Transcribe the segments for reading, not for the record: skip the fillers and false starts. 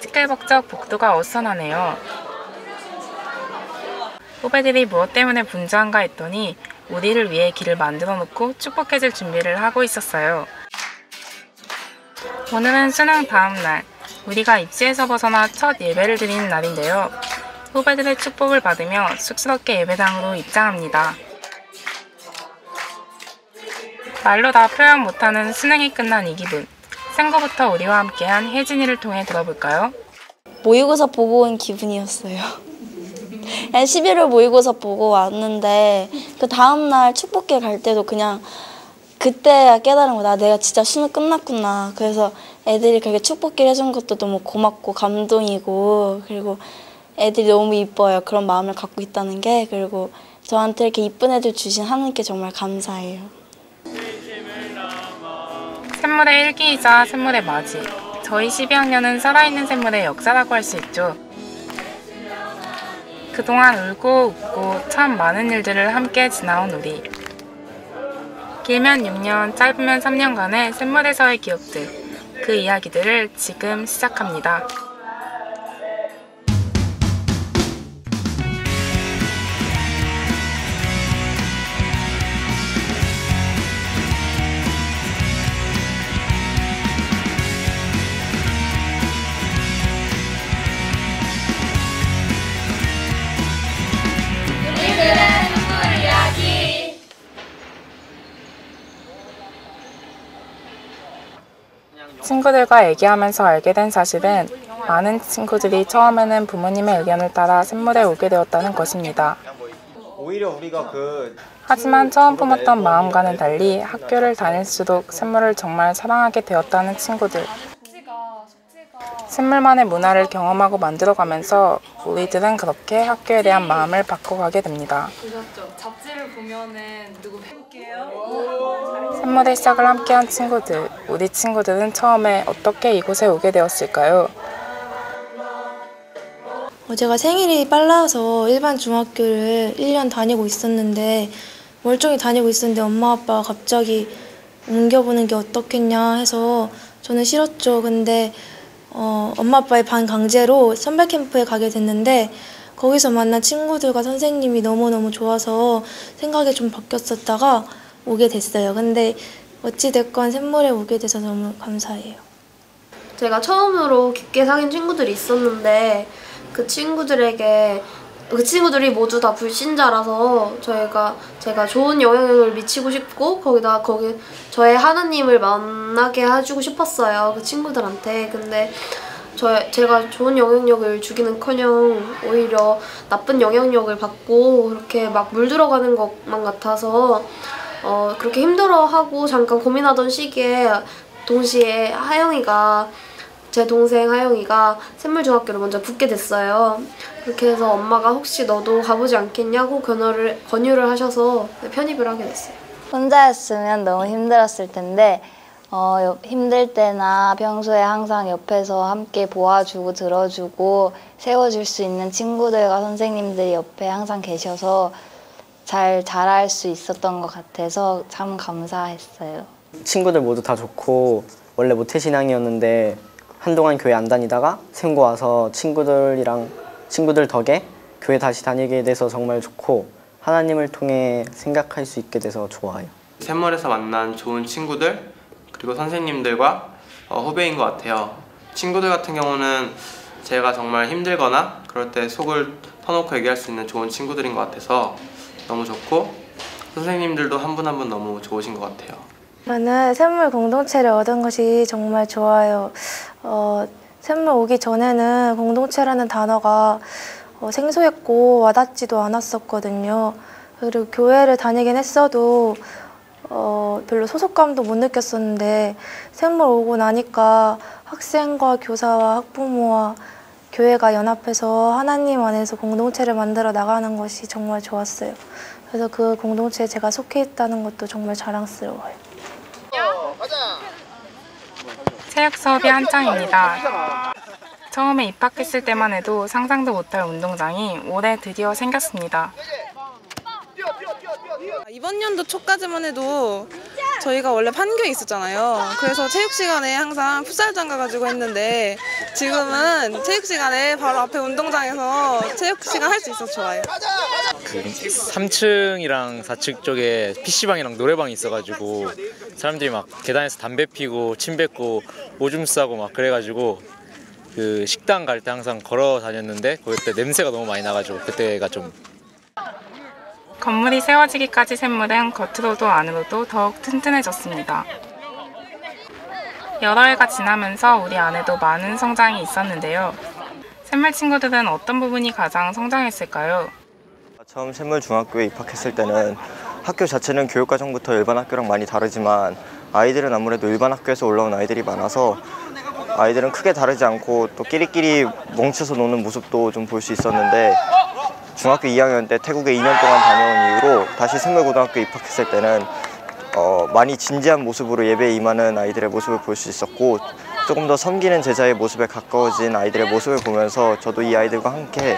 시끌벅적 복도가 어수선하네요. 후배들이 무엇 때문에 분주한가 했더니 우리를 위해 길을 만들어 놓고 축복해줄 준비를 하고 있었어요. 오늘은 수능 다음 날, 우리가 입시에서 벗어나 첫 예배를 드리는 날인데요. 후배들의 축복을 받으며 쑥스럽게 예배당으로 입장합니다. 말로 다 표현 못하는 수능이 끝난 이 기분. 생고부터 우리와 함께한 혜진이를 통해 들어볼까요? 모의고사 보고 온 기분이었어요. 그냥 11월 모의고사 보고 왔는데 그 다음날 축복회 갈 때도 그냥 그때 깨달은 거야. 내가 진짜 수능 끝났구나. 그래서 애들이 그렇게 축복회를 해준 것도 너무 고맙고 감동이고, 그리고 애들이 너무 이뻐요. 그런 마음을 갖고 있다는 게. 그리고 저한테 이렇게 이쁜 애들 주신 하나님께 정말 감사해요. 샘물의 일기이자 샘물의 맞이. 저희 12학년은 살아있는 샘물의 역사라고 할 수 있죠. 그동안 울고 웃고 참 많은 일들을 함께 지나온 우리. 길면 6년, 짧으면 3년간의 샘물에서의 기억들. 그 이야기들을 지금 시작합니다. 친구들과 얘기하면서 알게 된 사실은 많은 친구들이 처음에는 부모님의 의견을 따라 샘물에 오게 되었다는 것입니다. 오히려 우리가 하지만 처음 품었던 마음과는 달리 학교를 다닐수록 샘물을 정말 사랑하게 되었다는 친구들. 샘물만의 문화를 경험하고 만들어가면서 우리들은 그렇게 학교에 대한 마음을 바꿔가게 됩니다. 잡지를 보면은 누구 해볼게요. 샘물의 시작을 함께한 친구들. 우리 친구들은 처음에 어떻게 이곳에 오게 되었을까요? 제가 생일이 빨라서 일반 중학교를 1년 다니고 있었는데 멀쩡히 다니고 있었는데 엄마 아빠가 갑자기 옮겨보는 게 어떻겠냐 해서 저는 싫었죠. 근데 엄마 아빠의 반강제로 선발 캠프에 가게 됐는데 거기서 만난 친구들과 선생님이 너무너무 좋아서 생각이 좀 바뀌었었다가 오게 됐어요. 근데 어찌됐건 샘물에 오게 돼서 너무 감사해요. 제가 처음으로 깊게 사귄 친구들이 있었는데 그 친구들이 모두 다 불신자라서 제가 좋은 영향을 미치고 싶고 거기 저의 하나님을 만나게 해주고 싶었어요. 그 친구들한테. 근데 제가 좋은 영향력을 주기는커녕 오히려 나쁜 영향력을 받고 그렇게 막 물들어가는 것만 같아서 그렇게 힘들어하고 잠깐 고민하던 시기에 동시에 제 동생 하영이가 샘물중학교를 먼저 붙게 됐어요. 그렇게 해서 엄마가 혹시 너도 가보지 않겠냐고 권유를 하셔서 편입을 하게 됐어요. 혼자였으면 너무 힘들었을 텐데 힘들 때나 평소에 항상 옆에서 함께 도와주고 들어주고 세워줄 수 있는 친구들과 선생님들이 옆에 항상 계셔서 잘 자랄 수 있었던 것 같아서 참 감사했어요. 친구들 모두 다 좋고 원래 모태신앙이었는데 한동안 교회 안 다니다가 생고 와서 친구들 덕에 교회 다시 다니게 돼서 정말 좋고 하나님을 통해 생각할 수 있게 돼서 좋아요. 샘물에서 만난 좋은 친구들 그리고 선생님들과 후배인 것 같아요. 친구들 같은 경우는 제가 정말 힘들거나 그럴 때 속을 터놓고 얘기할 수 있는 좋은 친구들인 것 같아서 너무 좋고 선생님들도 한 분 한 분 너무 좋으신 것 같아요. 저는 샘물 공동체를 얻은 것이 정말 좋아요. 샘물 오기 전에는 공동체라는 단어가 생소했고 와닿지도 않았었거든요. 그리고 교회를 다니긴 했어도 별로 소속감도 못 느꼈었는데 샘물 오고 나니까 학생과 교사와 학부모와 교회가 연합해서 하나님 안에서 공동체를 만들어 나가는 것이 정말 좋았어요. 그래서 그 공동체에 제가 속해 있다는 것도 정말 자랑스러워요. 체육 수업이 한창입니다. 처음에 입학했을 때만 해도 상상도 못할 운동장이 올해 드디어 생겼습니다. 이번 연도 초까지만 해도 저희가 원래 판교에 있었잖아요. 그래서 체육 시간에 항상 풋살장 가가지고 했는데 지금은 체육 시간에 바로 앞에 운동장에서 체육 시간 할 수 있어서 좋아요. 그 3층이랑 4층 쪽에 PC방이랑 노래방이 있어가지고 사람들이 막 계단에서 담배 피고 침 뱉고 오줌 싸고 막 그래가지고 그 식당 갈 때 항상 걸어 다녔는데 그때 냄새가 너무 많이 나가지고 그때가 좀. 건물이 세워지기까지 샘물은 겉으로도 안으로도 더욱 튼튼해졌습니다. 여러 해가 지나면서 우리 안에도 많은 성장이 있었는데요. 샘물 친구들은 어떤 부분이 가장 성장했을까요? 처음 샘물중학교에 입학했을 때는 학교 자체는 교육과정부터 일반 학교랑 많이 다르지만 아이들은 아무래도 일반 학교에서 올라온 아이들이 많아서 아이들은 크게 다르지 않고 또 끼리끼리 뭉쳐서 노는 모습도 좀 볼 수 있었는데 중학교 2학년 때 태국에 2년 동안 다녀온 이후로 다시 샘물고등학교에 입학했을 때는 많이 진지한 모습으로 예배에 임하는 아이들의 모습을 볼 수 있었고 조금 더 섬기는 제자의 모습에 가까워진 아이들의 모습을 보면서 저도 이 아이들과 함께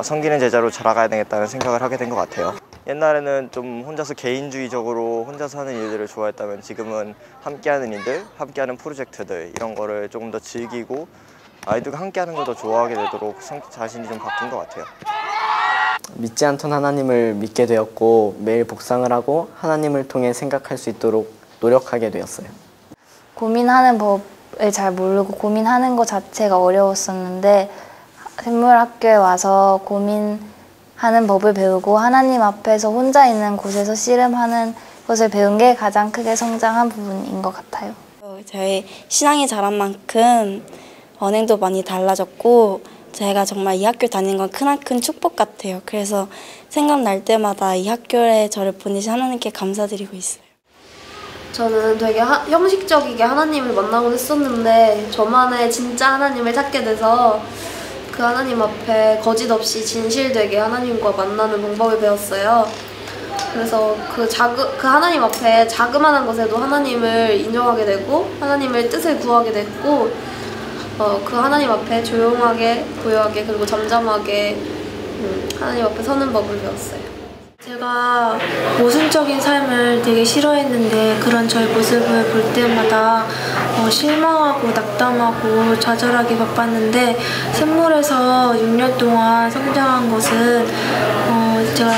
섬기는 제자로 자라가야 되겠다는 생각을 하게 된 것 같아요. 옛날에는 좀 혼자서 개인주의적으로 혼자서 하는 일들을 좋아했다면 지금은 함께하는 일들, 함께하는 프로젝트들 이런 거를 조금 더 즐기고 아이들과 함께하는 걸 더 좋아하게 되도록 자신이 좀 바뀐 것 같아요. 믿지 않던 하나님을 믿게 되었고 매일 복상을 하고 하나님을 통해 생각할 수 있도록 노력하게 되었어요. 고민하는 법을 잘 모르고 고민하는 것 자체가 어려웠었는데 샘물학교에 와서 고민하는 법을 배우고 하나님 앞에서 혼자 있는 곳에서 씨름하는 것을 배운 게 가장 크게 성장한 부분인 것 같아요. 저희 신앙이 자란 만큼 언행도 많이 달라졌고 제가 정말 이 학교 다니는 건 크나큰 축복 같아요. 그래서 생각날 때마다 이 학교에 저를 보내신 하나님께 감사드리고 있어요. 저는 되게 형식적이게 하나님을 만나곤 했었는데 저만의 진짜 하나님을 찾게 돼서 그 하나님 앞에 거짓없이 진실되게 하나님과 만나는 방법을 배웠어요. 그래서 그 하나님 앞에 자그마한 것에도 하나님을 인정하게 되고 하나님의 뜻을 구하게 됐고 그 하나님 앞에 조용하게, 고요하게 그리고 잠잠하게 하나님 앞에 서는 법을 배웠어요. 제가 모순적인 삶을 되게 싫어했는데 그런 저의 모습을 볼 때마다 실망하고 낙담하고 좌절하기 바빴는데 샘물에서 6년 동안 성장한 것은 제가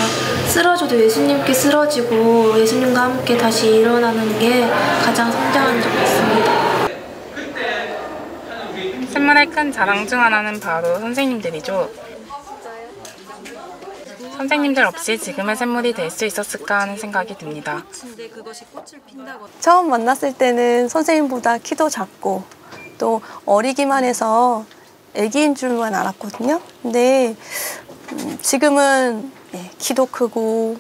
쓰러져도 예수님께 쓰러지고 예수님과 함께 다시 일어나는 게 가장 성장한 것 같습니다. 샘물의 큰 자랑 중 하나는 바로 선생님들이죠. 선생님들 없이 지금의 샘물이 될 수 있었을까 하는 생각이 듭니다. 처음 만났을 때는 선생님보다 키도 작고 또 어리기만 해서 애기인 줄만 알았거든요. 근데 지금은 키도 크고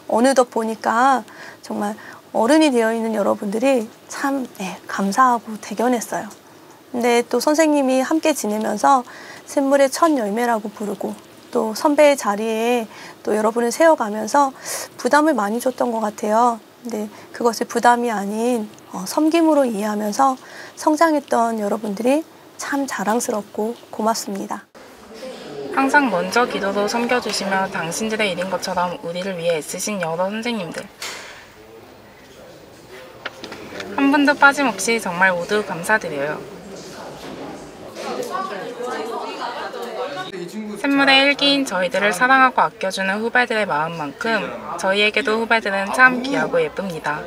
어느덧 보니까 정말 어른이 되어 있는 여러분들이 참 감사하고 대견했어요. 근데 또 선생님이 함께 지내면서 샘물의 첫 열매라고 부르고 또 선배의 자리에 또 여러분을 세워가면서 부담을 많이 줬던 것 같아요. 근데 그것을 부담이 아닌 섬김으로 이해하면서 성장했던 여러분들이 참 자랑스럽고 고맙습니다. 항상 먼저 기도로 섬겨주시며 당신들의 일인 것처럼 우리를 위해 애쓰신 여러 선생님들. 한 분도 빠짐없이 정말 모두 감사드려요. 샘물의 일기인 저희들을 사랑하고 아껴주는 후배들의 마음만큼 저희에게도 후배들은 참 귀하고 예쁩니다.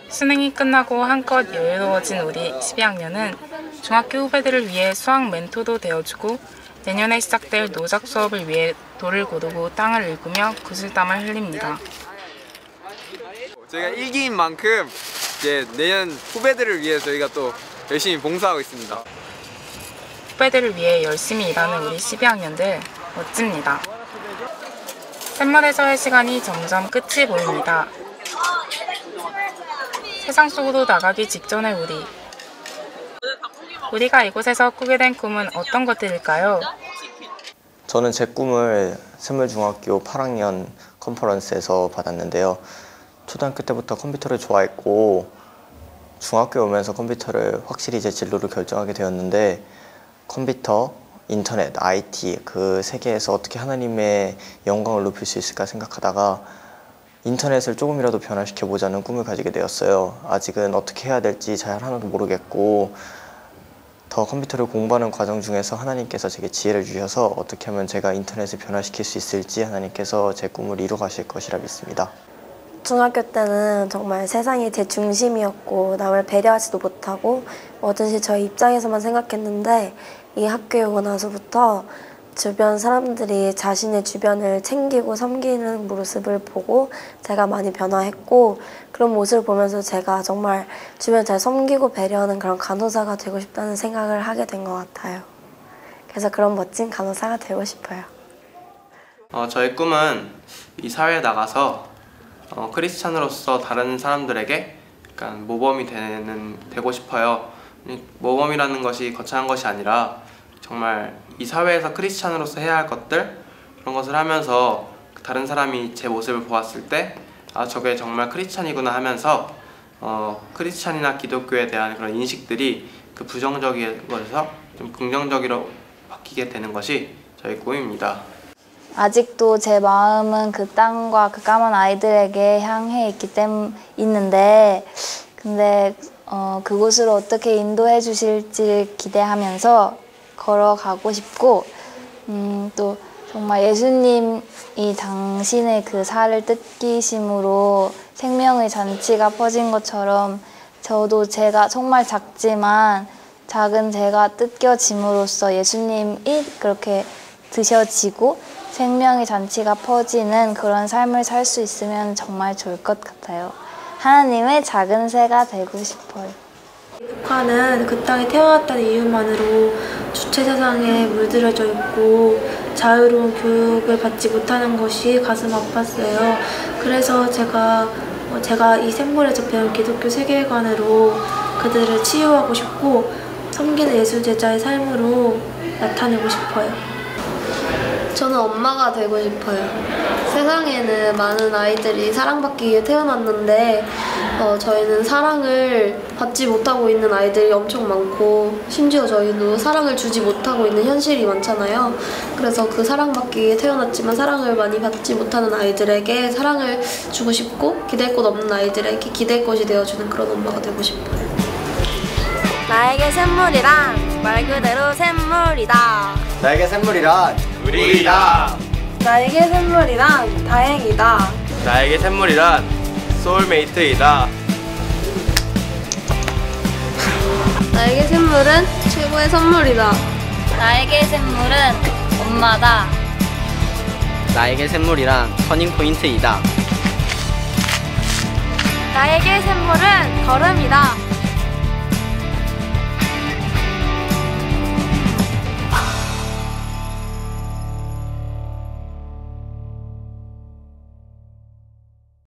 수능이 끝나고 한껏 여유로워진 우리 12학년은 중학교 후배들을 위해 수학 멘토도 되어주고 내년에 시작될 노작 수업을 위해 돌을 고르고 땅을 일구며 구슬땀을 흘립니다. 저희가 일기인 만큼 이제 내년 후배들을 위해 저희가 또 열심히 봉사하고 있습니다. 후배들을 위해 열심히 일하는 우리 12학년들 멋집니다. 샘물에서의 시간이 점점 끝이 보입니다. 세상 속으로 나가기 직전의 우리가 이곳에서 꾸게 된 꿈은 어떤 것들일까요? 저는 제 꿈을 샘물중학교 8학년 컨퍼런스에서 받았는데요. 초등학교 때부터 컴퓨터를 좋아했고 중학교에 오면서 컴퓨터를 확실히 제 진로를 결정하게 되었는데 컴퓨터, 인터넷, IT 그 세계에서 어떻게 하나님의 영광을 높일 수 있을까 생각하다가 인터넷을 조금이라도 변화시켜보자는 꿈을 가지게 되었어요. 아직은 어떻게 해야 될지 잘 하나도 모르겠고 더 컴퓨터를 공부하는 과정 중에서 하나님께서 제게 지혜를 주셔서 어떻게 하면 제가 인터넷을 변화시킬 수 있을지 하나님께서 제 꿈을 이루어 가실 것이라 믿습니다. 중학교 때는 정말 세상이 제 중심이었고 남을 배려하지도 못하고 뭐든지 저희 입장에서만 생각했는데 이 학교에 오고 나서부터 주변 사람들이 자신의 주변을 챙기고 섬기는 모습을 보고 제가 많이 변화했고 그런 모습을 보면서 제가 정말 주변 잘 섬기고 배려하는 그런 간호사가 되고 싶다는 생각을 하게 된 것 같아요. 그래서 그런 멋진 간호사가 되고 싶어요. 저의 꿈은 이 사회에 나가서 크리스찬으로서 다른 사람들에게 약간 모범이 되고 싶어요. 모범이라는 것이 거창한 것이 아니라 정말 이 사회에서 크리스찬으로서 해야 할 것들 그런 것을 하면서 다른 사람이 제 모습을 보았을 때 아 저게 정말 크리스찬이구나 하면서 크리스찬이나 기독교에 대한 그런 인식들이 그 부정적인 것에서 좀 긍정적으로 바뀌게 되는 것이 저희 꿈입니다. 아직도 제 마음은 그 땅과 그 까만 아이들에게 향해 있는데 근데 그곳으로 어떻게 인도해 주실지 기대하면서 걸어가고 싶고 또 정말 예수님이 당신의 그 살을 뜯기심으로 생명의 잔치가 퍼진 것처럼 저도 제가 정말 작지만 작은 제가 뜯겨짐으로써 예수님이 그렇게 드셔지고 생명의 잔치가 퍼지는 그런 삶을 살 수 있으면 정말 좋을 것 같아요. 하나님의 작은 새가 되고 싶어요. 북한은 그 땅에 태어났다는 이유만으로 주체 사상에 물들여져 있고 자유로운 교육을 받지 못하는 것이 가슴 아팠어요. 그래서 제가 이 샘물에서 배운 기독교 세계관으로 그들을 치유하고 싶고 섬기는 예수 제자의 삶으로 나타내고 싶어요. 저는 엄마가 되고 싶어요. 세상에는 많은 아이들이 사랑받기 위해 태어났는데 저희는 사랑을 받지 못하고 있는 아이들이 엄청 많고 심지어 저희도 사랑을 주지 못하고 있는 현실이 많잖아요. 그래서 그 사랑받기 위해 태어났지만 사랑을 많이 받지 못하는 아이들에게 사랑을 주고 싶고 기댈 곳 없는 아이들에게 기댈 곳이 되어주는 그런 엄마가 되고 싶어요. 나에게 샘물이란 말 그대로 샘물이다. 나에게 샘물이란 우리이다. 나에게 샘물이란 다행이다. 나에게 샘물이란 소울메이트이다. 나에게 샘물은 최고의 선물이다. 나에게 샘물은 엄마다. 나에게 샘물이란 터닝포인트이다. 나에게 샘물은 걸음이다.